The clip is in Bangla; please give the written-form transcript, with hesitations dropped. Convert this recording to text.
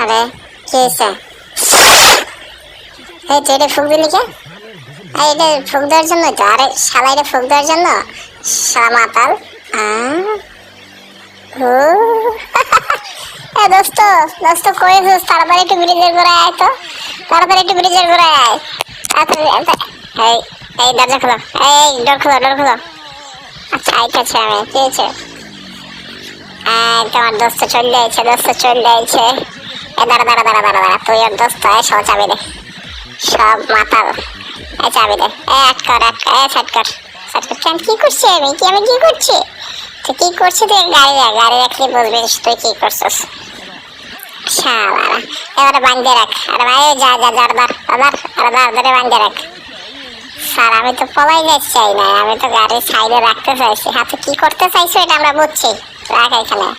আরে কি হয়েছে? এই তুই এটা ফুক দিলি কে? এটা ফুক দেওয়ার জন্য তো। আরে শালা এটা ফুক দেওয়ার জন্য, শালা মাতাল। দোস্ত দোস্ত কই আছিস? তাড়াতাড়ি একটু ব্রিজের গোড়ায় আয় তো, তাড়াতাড়ি একটু ব্রিজের গোড়ায় আয়। এই এই দরজা খোলো, এই ডোর খোলো, ডোর খোলো। আচ্ছা আইতেছে, আমি কি হয়েছে? তোমার দোস্ত চলে যাইছে, দোস্ত চলে যাইছে। দাঁড়া দাঁড়া দাঁড়া দাঁড়া দাঁড়া, তুই ওর দোস্ত, সব চাবি দে, সব মাতাল। চাবি দে, আট কর, আট কর, সাট কর, সাট কর। কেন কি করছি আমি? আমি কি করছি? তুই কি করছিস? তুই গাড়ি রাখ, গাড়ি রাখলে বুঝবি তুই কি করছিস। শালারা, এবারে বান্ধে রাখ। আরে ভাই যা যা জার দার দার, আরে দার ধরে বান্ধে রাখ। স্যার আমি তো পলাই যেতে চাই না, আমি তো গাড়ির সাইডে রাখতে চাইছি। হাতে কি করতে চাইছো এটা আমরা বুঝছি, রাখ এখানে।